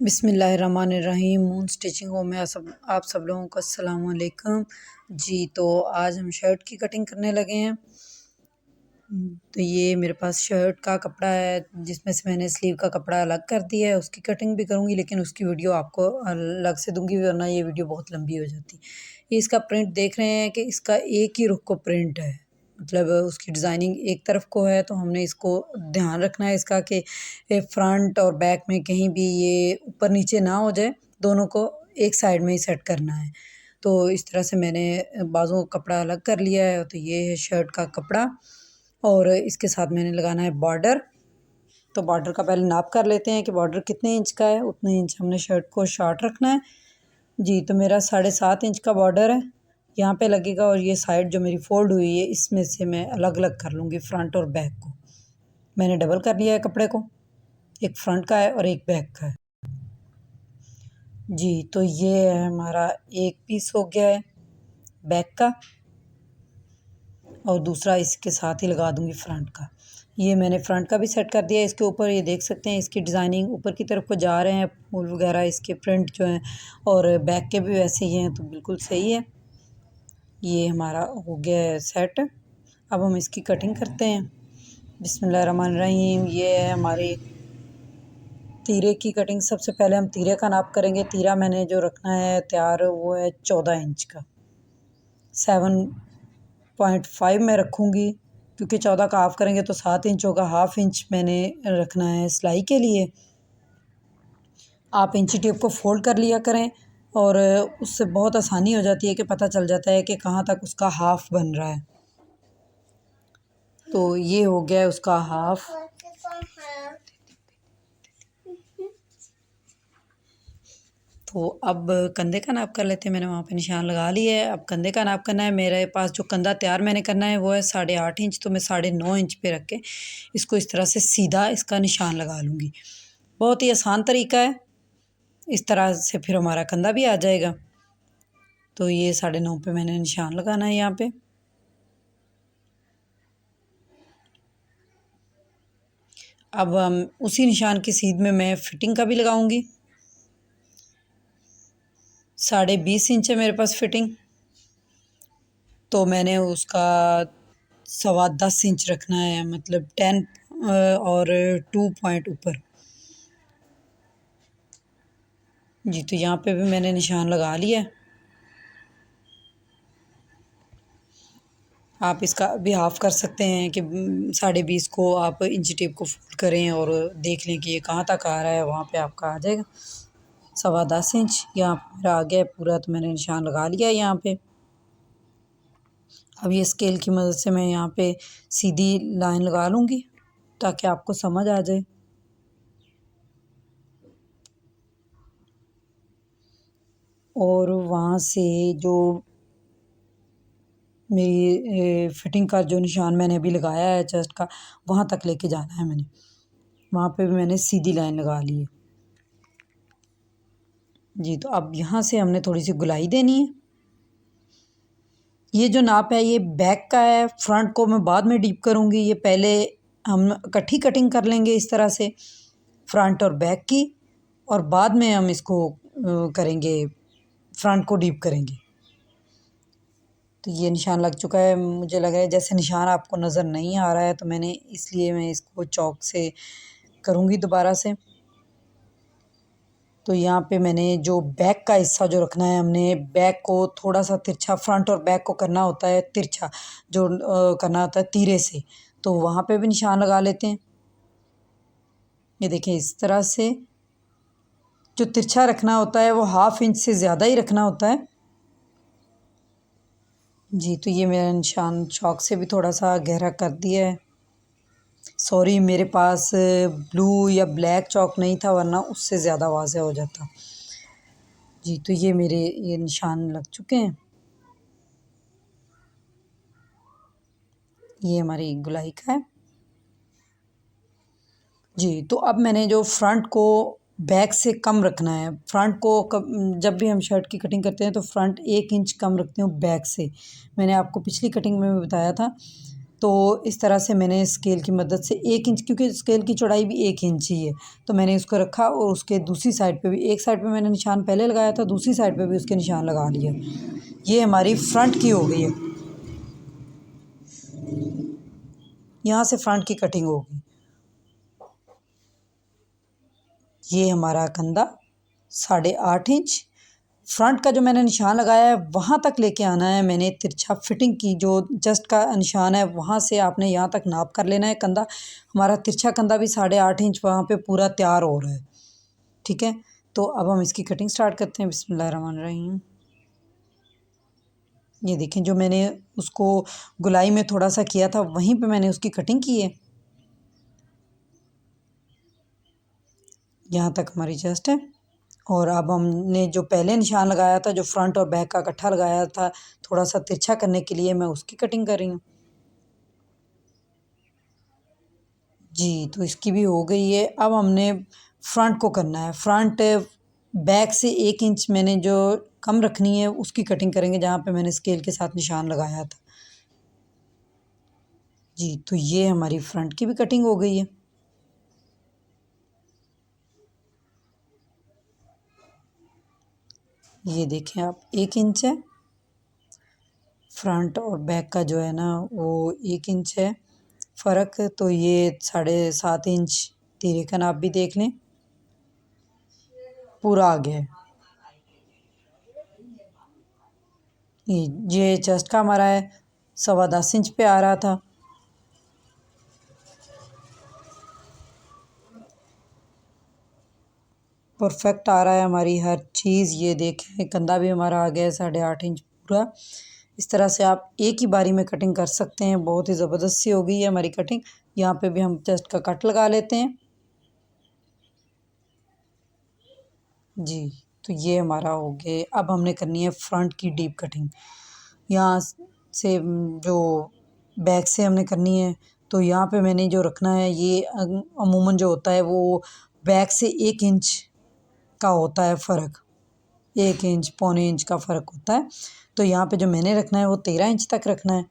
बिस्मिल्लाहिर्रहमानिर्रहीम। Moon stitching हो में आप सब लोगों को अस्सलाम वालेकुम जी। तो आज हम शर्ट की कटिंग करने लगे हैं। तो ये मेरे पास शर्ट का कपड़ा है जिसमें से मैंने स्लीव का कपड़ा अलग कर दिया है। उसकी कटिंग भी करूँगी लेकिन उसकी वीडियो आपको अलग से दूँगी, वरना ये वीडियो बहुत लंबी हो जाती। ये इसका प्रिंट देख रहे हैं कि इसका एक ही रुख को प्रिंट है, मतलब उसकी डिज़ाइनिंग एक तरफ को है। तो हमने इसको ध्यान रखना है इसका कि फ्रंट और बैक में कहीं भी ये ऊपर नीचे ना हो जाए, दोनों को एक साइड में ही सेट करना है। तो इस तरह से मैंने बाजुओं का कपड़ा अलग कर लिया है। तो ये है शर्ट का कपड़ा और इसके साथ मैंने लगाना है बॉर्डर। तो बॉर्डर का पहले नाप कर लेते हैं कि बॉर्डर कितने इंच का है, उतने इंच हमने शर्ट को शॉर्ट रखना है जी। तो मेरा 7.5 इंच का बॉर्डर है यहाँ पे लगेगा, और ये साइड जो मेरी फोल्ड हुई है इसमें से मैं अलग अलग कर लूँगी फ्रंट और बैक को। मैंने डबल कर लिया है कपड़े को, एक फ्रंट का है और एक बैक का है जी। तो ये है हमारा एक पीस हो गया है बैक का, और दूसरा इसके साथ ही लगा दूँगी फ्रंट का। ये मैंने फ्रंट का भी सेट कर दिया है। इसके ऊपर ये देख सकते हैं इसकी डिज़ाइनिंग ऊपर की तरफ को जा रहे हैं फूल वगैरह, इसके प्रिंट जो हैं, और बैक के भी वैसे ही हैं, तो बिल्कुल सही है। ये हमारा हो गया है सेट। अब हम इसकी कटिंग करते हैं। बिस्मिल्लाहिर्रहमानिर्रहीम। ये है हमारे तीरे की कटिंग। सबसे पहले हम तीरे का नाप करेंगे। तीरा मैंने जो रखना है तैयार वो है 14 इंच का। 7.5 में रखूँगी क्योंकि 14 का हाफ़ करेंगे तो 7 इंच होगा। हाफ़ इंच मैंने रखना है सिलाई के लिए। आप इंची टेप को फोल्ड कर लिया करें, और उससे बहुत आसानी हो जाती है कि पता चल जाता है कि कहाँ तक उसका हाफ़ बन रहा है। तो ये हो गया है उसका हाफ़। तो अब कंधे का नाप कर लेते हैं। मैंने वहाँ पे निशान लगा लिया है। अब कंधे का नाप करना है। मेरे पास जो कंधा तैयार मैंने करना है वो है 8.5 इंच। तो मैं 9.5 इंच पे रख के इसको इस तरह से सीधा इसका निशान लगा लूँगी। बहुत ही आसान तरीका है, इस तरह से फिर हमारा कंधा भी आ जाएगा। तो ये 9.5 पे मैंने निशान लगाना है यहाँ पे। अब उसी निशान की सीध में मैं फिटिंग का भी लगाऊंगी। 20.5 इंच है मेरे पास फिटिंग, तो मैंने उसका 10.25 इंच रखना है, मतलब 10 और 2 पॉइंट ऊपर जी। तो यहाँ पे भी मैंने निशान लगा लिया है। आप इसका भी हाफ़ कर सकते हैं कि 20.5 को आप इंची टेप को फोल्ड करें और देख लें कि ये कहाँ तक आ रहा है, वहाँ पे आपका आ जाएगा 10.25 इंच। यहाँ मेरा आ गया है पूरा, तो मैंने निशान लगा लिया है यहाँ पे। अब ये स्केल की मदद से मैं यहाँ पे सीधी लाइन लगा लूँगी ताकि आपको समझ आ जाए। और वहाँ से जो मेरी फिटिंग का जो निशान मैंने अभी लगाया है चेस्ट का, वहाँ तक लेके जाना है मैंने। वहाँ पे भी मैंने सीधी लाइन लगा ली है जी। तो अब यहाँ से हमने थोड़ी सी गुलाई देनी है। ये जो नाप है ये बैक का है, फ्रंट को मैं बाद में डीप करूँगी। ये पहले हम इकट्ठी कटिंग कर लेंगे इस तरह से, फ्रंट और बैक की, और बाद में हम इसको करेंगे, फ्रंट को डीप करेंगे। तो ये निशान लग चुका है। मुझे लग रहा है जैसे निशान आपको नज़र नहीं आ रहा है, तो इसलिए मैं इसको चॉक से करूँगी दोबारा से। तो यहाँ पे मैंने जो बैक का हिस्सा जो रखना है, हमने बैक को थोड़ा सा तिरछा, फ्रंट और बैक को करना होता है तिरछा, जो करना होता है तीरे से। तो वहाँ पे भी निशान लगा लेते हैं। ये देखें इस तरह से जो तिरछा रखना होता है वो 1/2 इंच से ज़्यादा ही रखना होता है जी। तो ये मेरा निशान चॉक से भी थोड़ा सा गहरा कर दिया है। सॉरी, मेरे पास ब्लू या ब्लैक चॉक नहीं था, वरना उससे ज़्यादा वाज़ेह हो जाता जी। तो ये मेरे ये निशान लग चुके हैं। ये हमारी गुलाई का है जी। तो अब मैंने जो फ्रंट को बैक से कम रखना है, फ्रंट को जब भी हम शर्ट की कटिंग करते हैं तो फ्रंट 1 इंच कम रखते हैं बैक से। मैंने आपको पिछली कटिंग में भी बताया था। तो इस तरह से मैंने स्केल की मदद से 1 इंच, क्योंकि स्केल की चौड़ाई भी 1 इंच ही है, तो मैंने इसको रखा और उसके दूसरी साइड पे भी, एक साइड पे मैंने निशान पहले लगाया था, दूसरी साइड पे भी उसके निशान लगा लिए। ये हमारी फ्रंट की हो गई है। यहाँ से फ्रंट की कटिंग होगी। ये हमारा कंधा 8.5 इंच। फ्रंट का जो मैंने निशान लगाया है वहाँ तक लेके आना है मैंने तिरछा। फिटिंग की जो जस्ट का निशान है वहाँ से आपने यहाँ तक नाप कर लेना है। कंधा हमारा तिरछा कंधा भी 8.5 इंच वहाँ पे पूरा तैयार हो रहा है। ठीक है, तो अब हम इसकी कटिंग स्टार्ट करते हैं। बिस्मिल्लाहिर्रहमानिर्रहीम। ये देखें, जो मैंने उसको गुलाई में थोड़ा सा किया था वहीं पे मैंने उसकी कटिंग की है। यहाँ तक हमारी चेस्ट है। और अब हमने जो पहले निशान लगाया था, जो फ्रंट और बैक का इकट्ठा लगाया था थोड़ा सा तिरछा करने के लिए, मैं उसकी कटिंग कर रही हूँ। जी, तो इसकी भी हो गई है। अब हमने फ्रंट को करना है। फ्रंट बैक से 1 इंच मैंने जो कम रखनी है उसकी कटिंग करेंगे, जहाँ पे मैंने स्केल के साथ निशान लगाया था। जी, तो ये हमारी फ्रंट की भी कटिंग हो गई है। ये देखें आप, 1 इंच है फ्रंट और बैक का, जो है ना वो 1 इंच है फ़र्क। तो ये 7.5 इंच तीरे का नाप भी देख लें, पूरा आ गया है। ये चेस्ट का हमारा है, 10.25 इंच पे आ रहा था। परफेक्ट आ रहा है हमारी हर चीज़। ये देखें, कंधा भी हमारा आ गया है 8.5 इंच पूरा। इस तरह से आप एक ही बारी में कटिंग कर सकते हैं। बहुत ही ज़बरदस्त सी हो गई है हमारी कटिंग। यहाँ पे भी हम चेस्ट का कट लगा लेते हैं। जी, तो ये हमारा हो गया। अब हमने करनी है फ्रंट की डीप कटिंग। यहाँ से जो बैक से हमने करनी है, तो यहाँ पे मैंने जो रखना है, ये अमूमन जो होता है वो बैक से 1 इंच का होता है फ़र्क। 1 इंच, पौने इंच का फ़र्क होता है। तो यहाँ पे जो मैंने रखना है वो 13 इंच तक रखना है।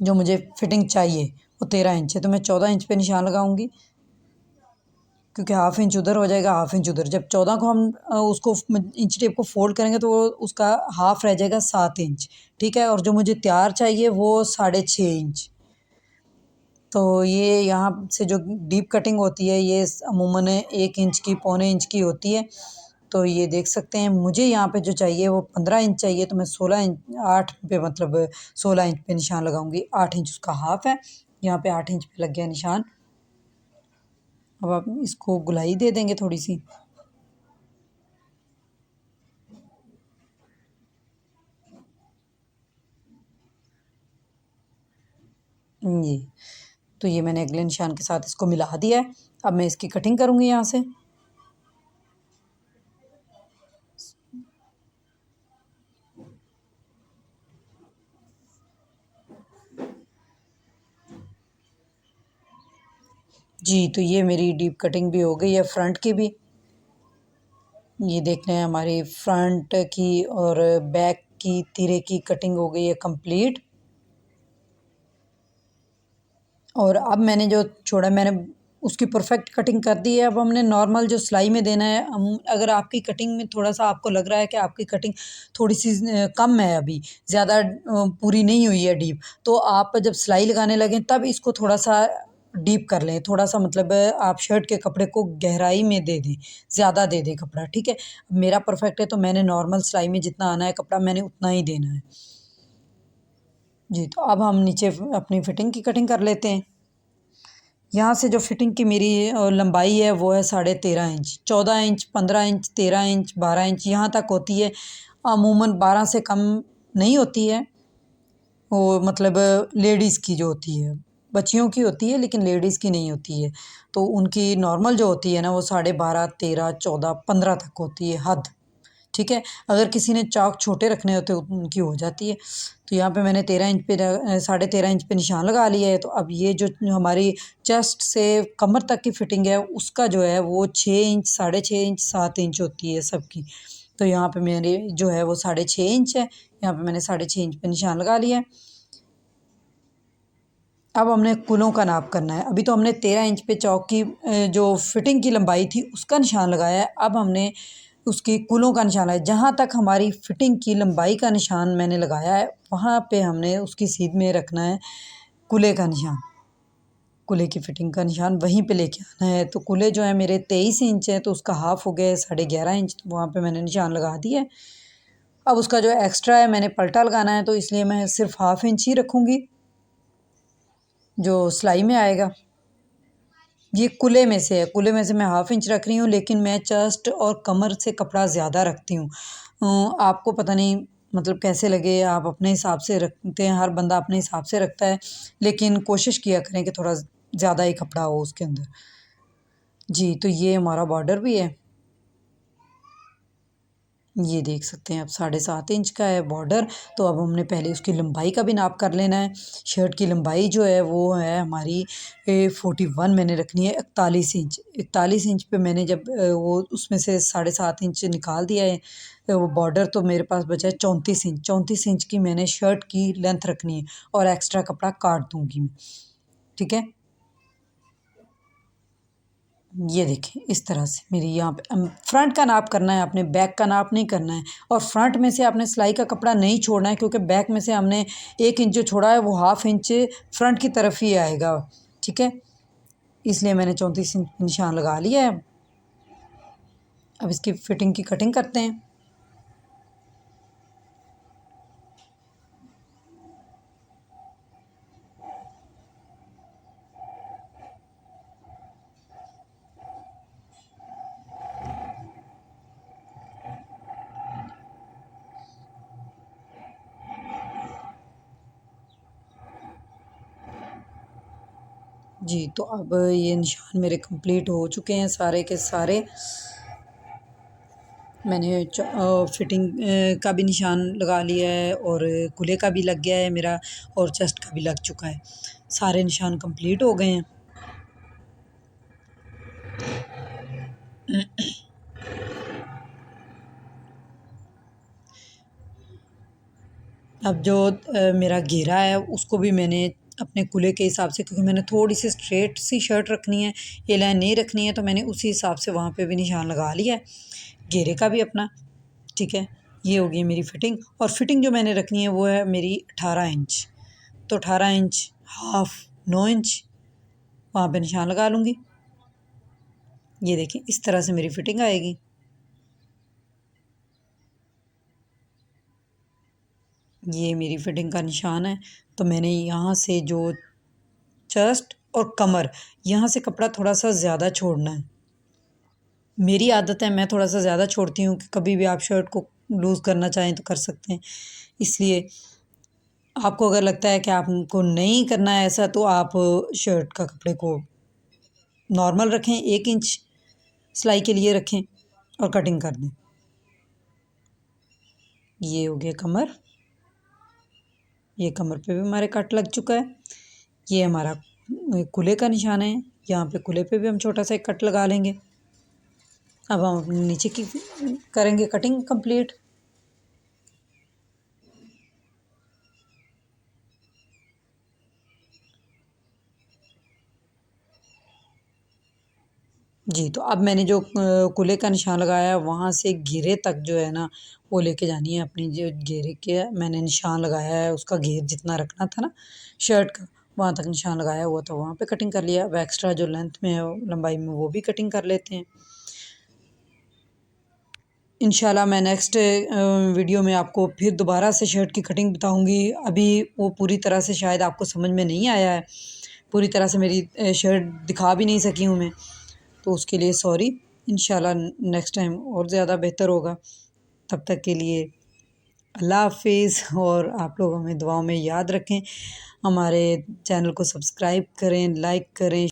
जो मुझे फिटिंग चाहिए वो 13 इंच है, तो मैं 14 इंच पे निशान लगाऊंगी, क्योंकि हाफ इंच उधर हो जाएगा, हाफ इंच उधर। जब 14 को हम उसको इंच टेप को फोल्ड करेंगे तो वो उसका हाफ रह जाएगा 7 इंच। ठीक है, और जो मुझे तैयार चाहिए वो 6.5 इंच। तो ये यहाँ से जो डीप कटिंग होती है ये अमूमन 1 इंच की, पौने इंच की होती है। तो ये देख सकते हैं, मुझे यहाँ पे जो चाहिए वो 15 इंच चाहिए, तो मैं 16 इंच 8 पे, मतलब 16 इंच पे निशान लगाऊंगी। 8 इंच उसका हाफ है, यहाँ पे 8 इंच पे लग गया निशान। अब आप इसको गुलाई दे देंगे थोड़ी सी। ये, तो ये मैंने अगले निशान के साथ इसको मिला दिया है। अब मैं इसकी कटिंग करूँगी यहाँ से। जी, तो ये मेरी डीप कटिंग भी हो गई है फ्रंट की भी। ये देख रहे हैं, हमारी फ्रंट की और बैक की तीरे की कटिंग हो गई है कंप्लीट। और अब मैंने जो छोड़ा, मैंने उसकी परफेक्ट कटिंग कर दी है। अब हमने नॉर्मल जो सिलाई में देना है, हम अगर आपकी कटिंग में थोड़ा सा आपको लग रहा है कि आपकी कटिंग थोड़ी सी कम है, अभी ज़्यादा पूरी नहीं हुई है डीप, तो आप जब सिलाई लगाने लगें तब इसको थोड़ा सा डीप कर लें। थोड़ा सा मतलब आप शर्ट के कपड़े को गहराई में दे दें, ज़्यादा दे दें कपड़ा। ठीक है, मेरा परफेक्ट है तो मैंने नॉर्मल सिलाई में जितना आना है कपड़ा मैंने उतना ही देना है। जी, तो अब हम नीचे अपनी फिटिंग की कटिंग कर लेते हैं। यहाँ से जो फिटिंग की मेरी लंबाई है वो है 13.5 inch. 14 inch, 15 inch, 13 inch, 12 inch यहाँ तक होती है। अमूमन 12 से कम नहीं होती है। वो मतलब लेडीज़ की जो होती है, बच्चियों की होती है लेकिन लेडीज़ की नहीं होती है। तो उनकी नॉर्मल जो होती है ना वो 12.5, 13, 14, 15 तक होती है हद। ठीक है, अगर किसी ने चाक छोटे रखने होते उनकी हो जाती है। तो यहाँ पे मैंने 13 इंच पे 13.5 इंच पे निशान लगा लिया है। तो अब ये जो हमारी चेस्ट से कमर तक की फिटिंग है उसका जो है वो 6 इंच, 6.5 इंच, 7 इंच होती है सबकी। तो यहाँ पे मेरे जो है वो 6.5 इंच है। यहाँ पे मैंने 6.5 इंच पे निशान लगा लिया है। अब हमने कुलों का नाप करना है। अभी तो हमने 13 इंच पे चौक की जो फिटिंग की लंबाई थी उसका निशान लगाया है। अब हमने उसकी कुलों का निशान लगाया। जहाँ तक हमारी फिटिंग की लंबाई का निशान मैंने लगाया है वहाँ पे हमने उसकी सीध में रखना है कुले का निशान। कुले की फिटिंग का निशान वहीं पे लेके आना है। तो कुले जो है मेरे 23 इंच है तो उसका हाफ हो गया है 11.5 इंच, तो वहाँ पे मैंने निशान लगा दिया है। अब उसका जो एक्स्ट्रा है मैंने पलटा लगाना है, तो इसलिए मैं सिर्फ हाफ इंच ही रखूँगी जो सिलाई में आएगा। ये कुले में से है, कुले में से मैं हाफ इंच रख रही हूँ, लेकिन मैं चेस्ट और कमर से कपड़ा ज़्यादा रखती हूँ। आपको पता नहीं मतलब कैसे लगे, आप अपने हिसाब से रखते हैं, हर बंदा अपने हिसाब से रखता है, लेकिन कोशिश किया करें कि थोड़ा ज़्यादा ही कपड़ा हो उसके अंदर। जी, तो ये हमारा बॉर्डर भी है, ये देख सकते हैं आप 7.5 इंच का है बॉर्डर। तो अब हमने पहले उसकी लंबाई का भी नाप कर लेना है। शर्ट की लंबाई जो है वो है हमारी 41 मैंने रखनी है 41 इंच। 41 इंच पे मैंने जब वो उसमें से 7.5 इंच निकाल दिया है वो बॉर्डर, तो मेरे पास बचा है 34 इंच। 34 इंच की मैंने शर्ट की लेंथ रखनी है और एक्स्ट्रा कपड़ा काट दूँगी मैं, ठीक है। ये देखें इस तरह से मेरी यहाँ पे फ्रंट का नाप करना है आपने, बैक का नाप नहीं करना है। और फ्रंट में से आपने सिलाई का कपड़ा नहीं छोड़ना है, क्योंकि बैक में से हमने 1 इंच जो छोड़ा है वो हाफ इंच फ्रंट की तरफ ही आएगा, ठीक है। इसलिए मैंने 34 इंच निशान लगा लिया है। अब इसकी फिटिंग की कटिंग करते हैं। जी, तो अब ये निशान मेरे कंप्लीट हो चुके हैं सारे के सारे। मैंने फिटिंग का भी निशान लगा लिया है और कुले का भी लग गया है मेरा और चेस्ट का भी लग चुका है। सारे निशान कंप्लीट हो गए हैं। अब जो मेरा घेरा है उसको भी मैंने अपने कुले के हिसाब से, क्योंकि मैंने थोड़ी सी स्ट्रेट सी शर्ट रखनी है, ये लाइन नहीं रखनी है, तो मैंने उसी हिसाब से वहाँ पे भी निशान लगा लिया है घेरे का भी अपना, ठीक है। ये हो गई मेरी फिटिंग। और फिटिंग जो मैंने रखनी है वो है मेरी 18 इंच। तो 18 इंच हाफ 9 इंच वहाँ पे निशान लगा लूँगी। ये देखें इस तरह से मेरी फिटिंग आएगी। ये मेरी फिटिंग का निशान है। तो मैंने यहाँ से जो चेस्ट और कमर यहाँ से कपड़ा थोड़ा सा ज़्यादा छोड़ना है। मेरी आदत है, मैं थोड़ा सा ज़्यादा छोड़ती हूँ कि कभी भी आप शर्ट को लूज़ करना चाहें तो कर सकते हैं। इसलिए आपको अगर लगता है कि आपको नहीं करना है ऐसा, तो आप शर्ट का कपड़े को नॉर्मल रखें, 1 इंच सिलाई के लिए रखें और कटिंग कर दें। ये हो गया कमर, ये कमर पे भी हमारे कट लग चुका है। ये हमारा कुले का निशान है, यहाँ पे कुले पे भी हम छोटा सा एक कट लगा लेंगे। अब हम अपने नीचे की करेंगे कटिंग कंप्लीट। जी, तो अब मैंने जो कुले का निशान लगाया है वहाँ से घेरे तक जो है ना वो लेके जानी है अपनी, जो घेरे के मैंने निशान लगाया है उसका घेर जितना रखना था ना शर्ट का, वहाँ तक निशान लगाया हुआ था, वहाँ पे कटिंग कर लिया। अब एक्स्ट्रा जो लेंथ में है लंबाई में वो भी कटिंग कर लेते हैं। इंशाल्लाह मैं नेक्स्ट वीडियो में आपको फिर दोबारा से शर्ट की कटिंग बताऊंगी। अभी वो पूरी तरह से शायद आपको समझ में नहीं आया है, पूरी तरह से मेरी शर्ट दिखा भी नहीं सकी हूँ मैं, तो उसके लिए सॉरी। इंशाल्लाह नेक्स्ट टाइम और ज़्यादा बेहतर होगा। तब तक के लिए अल्लाह हाफिज़, और आप लोग हमें दुआओं में याद रखें। हमारे चैनल को सब्सक्राइब करें, लाइक करें।